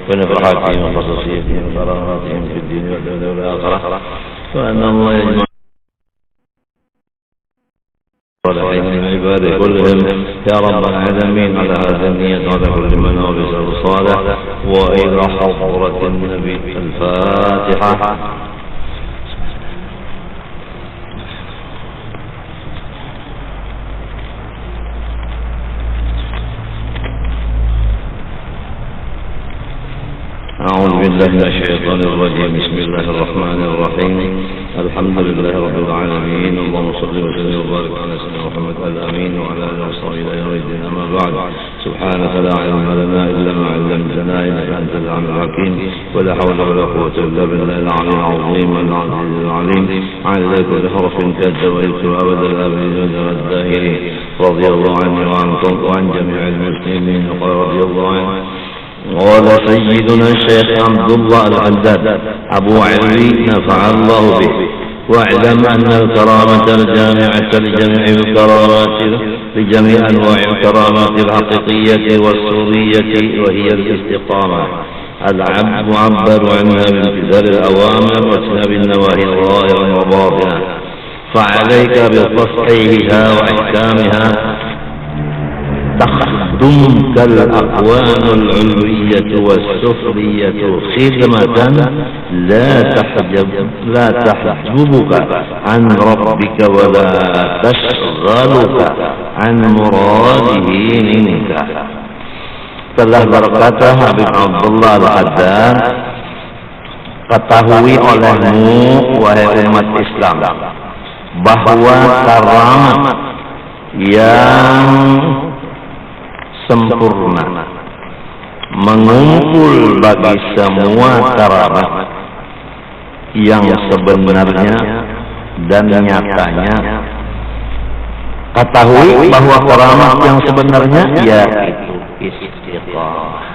ونفحاتهم وخصوصيتهم وكراماتهم في الدين والدنيا والآخرة، وأن الله يجمع الصالحين من عباده كلهم يا رب العالمين على هذا النية وعلى كل من هو بسبب صالح. وإلى حضرة النبي الفاتحة. أعوذ بالله من الشيطان الرجيم. بسم الله الرحمن الرحيم. الحمد لله رب العالمين. اللهم صل وسلم وبارك على سيدنا محمد الأمين وعلى آله وصحبه إلى يوم الدين. أما بعد، سبحانك لا علم لنا إلا ما علمتنا إنك أنت العليم الحكيم، ولا حول ولا قوة إلا بالله العلي العظيم العزيز العليم. على كل حرف كد ويكتب أبد الآبدين والداهرين. رضي الله عني وعنكم وعن جميع المسلمين. قال رضي الله عنه قال سيدنا الشيخ عبد الله الحداد أبو علي نفع الله به. واعلم أن الكرامة الجامعة لجميع الكرامات لجميع أنواع الكرامات الحقيقية والسرية وهي الاستقامة. العبد معبر عنها بامتثال الأوامر واجتناب النواهي ظاهرا وباطنا، فعليك بتصحيحها وإحكامها تخدمك الأقوام العلوية والسفلية خدمة لا تحجبك عن ربك ولا تشغلك عن مراده منك. Telah berkata Habib Abdullah Al-Haddad, ketahui olehmu wahai umat Islam bahwa karamat yang sempurna mengumpul bagi semua karamat yang sebenarnya dan nyatanya. Ketahui bahwa karamat yang sebenarnya yaitu istiqamah.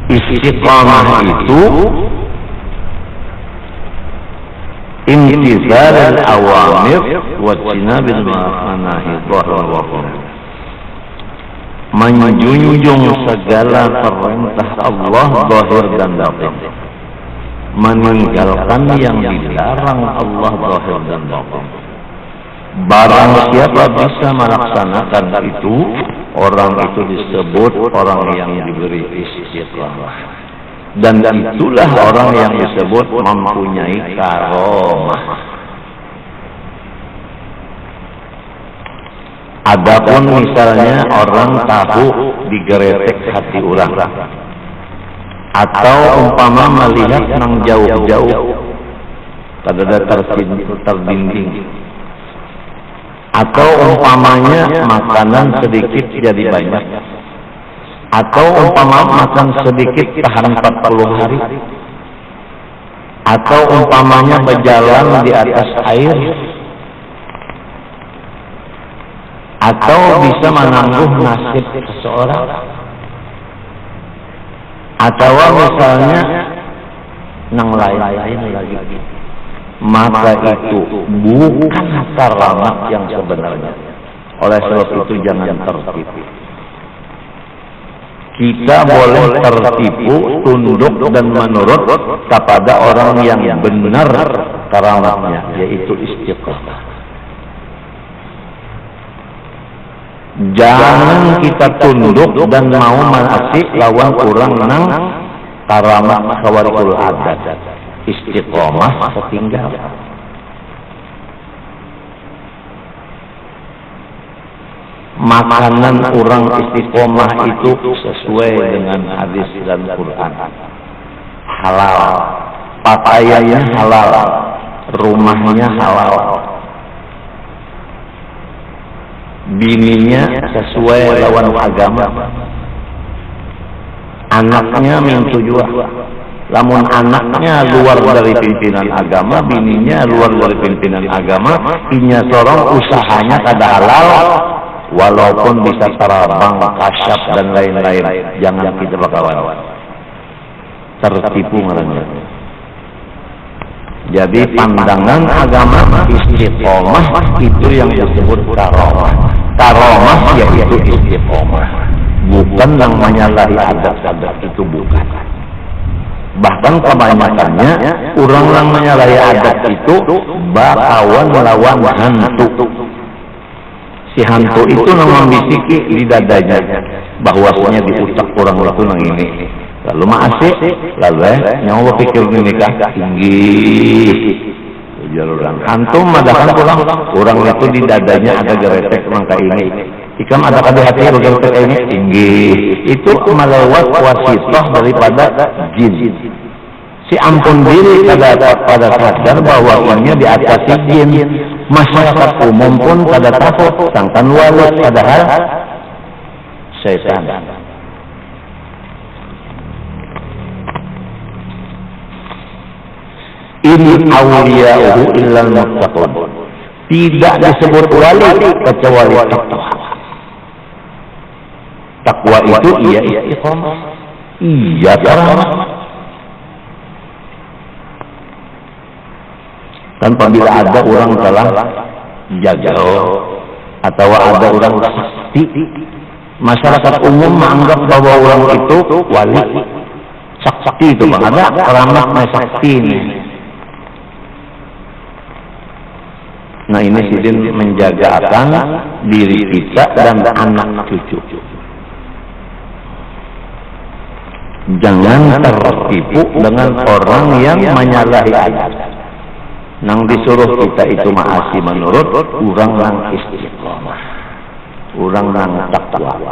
Istiqamah itu imtithal al-awamir wa ijtinab al-manahi dhahran wa batin, menjunjung segala perintah Allah zahir dan batin, meninggalkan yang dilarang Allah zahir dan batin. Barang siapa bisa melaksanakan itu, orang itu disebut orang yang diberi istiqamah. Dan itulah orang yang disebut mempunyai karamah. Adapun misalnya orang tahu digeretek hati orang, atau umpama melihat nang jauh-jauh kada terdinding, atau umpamanya makanan sedikit jadi banyak, atau umpama makan sedikit tahan 40 hari, atau umpamanya berjalan di atas air, atau bisa menangguh nasib seseorang, atau misalnya nang lain-lain lagi, maka itu bukan karamat yang sebenarnya. Oleh sebab itu jangan tertipu. Kita boleh tertipu, tunduk dan menurut kepada orang yang benar karamatnya, yaitu istiqamah. Jangan kita tunduk dan mau menasih lawan orang nang karamat khawarikul adat. Istiqamah setinggal. Makanan orang istiqomah itu sesuai dengan hadis dan Quran. Halal, pakaiannya halal, rumahnya halal, bininya sesuai lawan agama, anaknya mintu juga. Lamun anaknya luar dari pimpinan agama, bininya luar dari pimpinan agama, inya sorong usahanya kada halal, walaupun bisa terabang, kasyaf dan lain-lain, jangan kita bakawan tertipu ngarannya. Jadi pandangan agama istiqomah itu yang disebut karamah. Karomah yaitu istiqomah, bukan yang menyalahi adat-adat, itu bukan. Bahkan kebanyakannya orang yang menyalahi adat itu bakawan melawan hantu. Si hantu itu memang bisiki di dadanya bahwasanya di utak orang itu nang ini. Lalu maasih, lalu nyawa pikir nikah tinggi. Jaluran hantu madakan orang itu di dadanya ada geretek mangka ini. Ikam ada pada hati geretek ini tinggi. Itu melewat wasitah daripada jin. Si ampun diri pada sadar bahwa ini di atas jin. Masyarakat umum pun pada takut sangkan walet padahal setan. Ini awliya'uhu illal muttaqun. Tidak disebut wali kecuali takwa. Takwa itu iya istiqomah, iya karamah. Tanpa bila ada orang salah jaga atau ada orang sakti, masyarakat umum menganggap bahwa orang itu wali sakti itu bang, ada keramat sakti ini. Nah ini sidin menjaga akan diri kita dan anak cucu. Jangan tertipu dengan orang yang menyalahi adat. Nang disuruh kita itu maasi menurut orang nang istiqomah, orang nang takwa.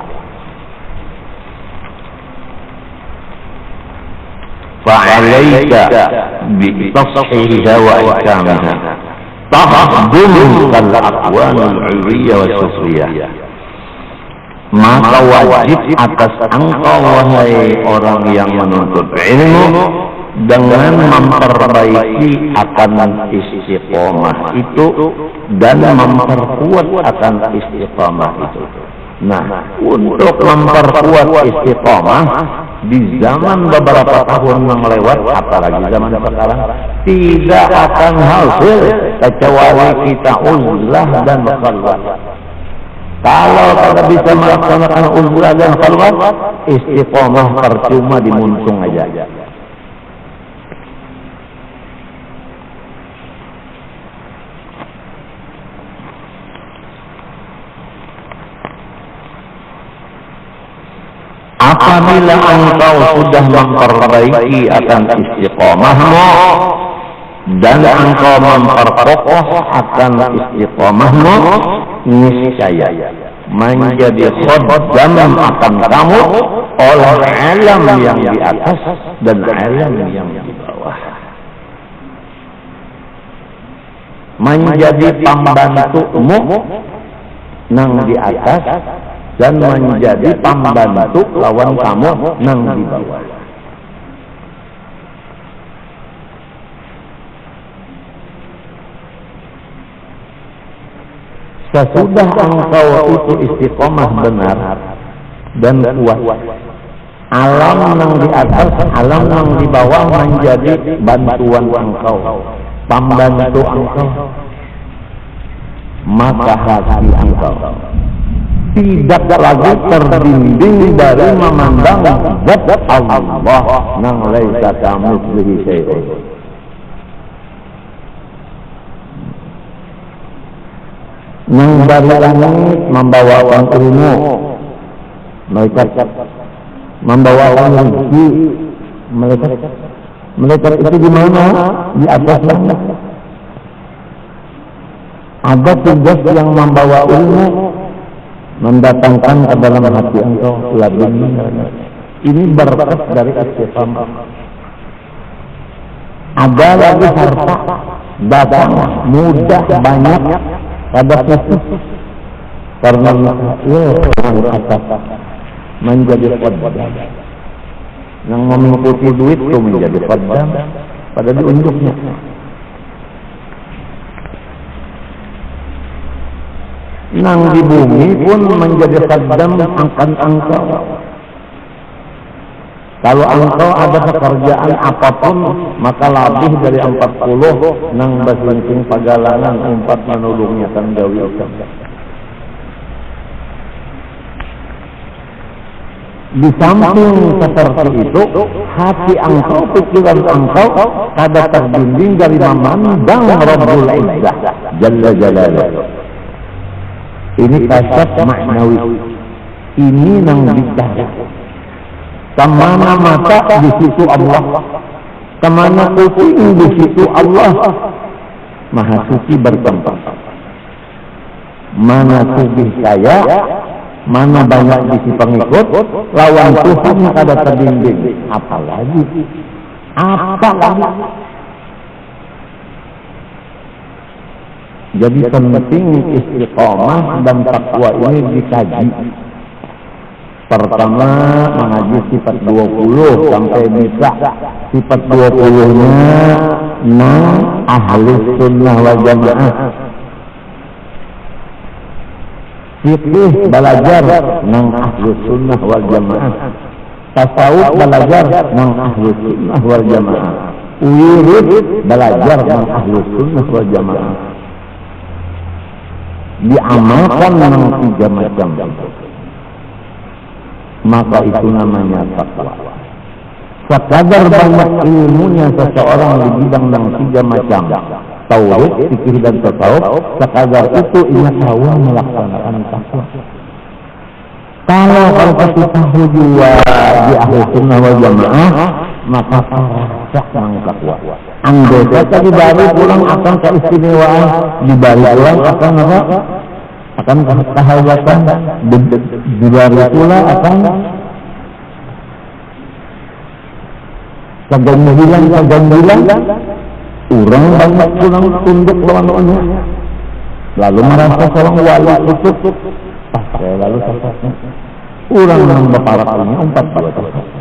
Fa'alaika bi-tashihiha wa ihkamiha tahdum kal-aqwanul 'ulwiyah wa sufliyah. Maka wajib atas engkau wahai orang yang menuntut ilmu dengan memperbaiki akan istiqomah itu dan memperkuat akan istiqomah itu. Nah, untuk memperkuat istiqomah di zaman beberapa tahun yang lewat, apalagi zaman sekarang, tidak akan hasil kecuali kita uzlah dan khalwat. Kalau kita bisa melaksanakan uzlah dan khalwat, istiqomah percuma dimuntung aja. Apabila engkau sudah memperbaiki akan istiqomahmu dan engkau memperkokoh akan istiqomahmu, niscaya menjadi khaddam akan kamu oleh alam yang di atas dan alam yang di bawah. Menjadi pembantumu nang di atas dan menjadi pembantu lawan kamu nang di bawah. Sesudah engkau itu istiqomah benar dan kuat, alam nang di atas, alam nang di bawah menjadi bantuan engkau, pembantu engkau, maka hati engkau tidak lagi terbimbing dari memandang zat Allah nang laisa kamitslihi syai'un. Nang dari langit membawakan ilmu, malaikat membawakan rezeki, malaikat itu di mana? Di atas langit. Ada tugas yang membawa ilmu, mendatangkan ke dalam hati engkau labun. Ini berkat dari istiqomah. Ada lagi harta, datang mudah banyak pada kita karena orang atas menjadi khaddam. Yang mengikuti duit itu menjadi khaddam pada diunjuknya. Nang di bumi pun menjadi khaddam akan engkau. Kalau engkau ada pekerjaan apapun, maka lebih dari 40 nang basingking pagalangan 4 menulungnya kan gawi. Di samping seperti itu, hati engkau, pikiran engkau kada terbimbing dari memandang Rabbul Izzah Jalla Jalaluhu. Ini kasat maknawi. Ini nang bicara. Kemana mata di situ Allah, kemana kuping di situ Allah. Maha suci bertempat. Mana tubuh saya, mana banyak bisi pengikut, lawan Tuhan kada terbimbing. Apalagi? Jadi penting istiqomah dan takwa ini dikaji. Pertama mengaji sifat 20 sampai bisa sifat 20-nya ahli sunnah wal jamaah. Fikih belajar nang ahli sunnah wal jamaah. Tasawuf belajar nang ahli sunnah wal jamaah. Wirid belajar nang ahli sunnah wal jamaah. Diamalkan nang 3 macam. Maka itu namanya takwa. Sekadar banyak ilmunya seseorang di bidang yang 3 macam, tauhid, fikih dan tasawuf, sekadar itu ia tahu melaksanakan takwa. Kalau kita tahu juga di ahli sunnah wal jamaah, maka rasa nang takwa. Anggota tadi baru pulang akan keistimewaan, dibalik pulang akan apa? Akan kehayatan, dibalik pula akan keganjilan, orang banyak pulang tunduk lawan-lawannya, lalu merasa seorang wali tutup, lalu sesatnya orang yang berparak ini 4 tahun.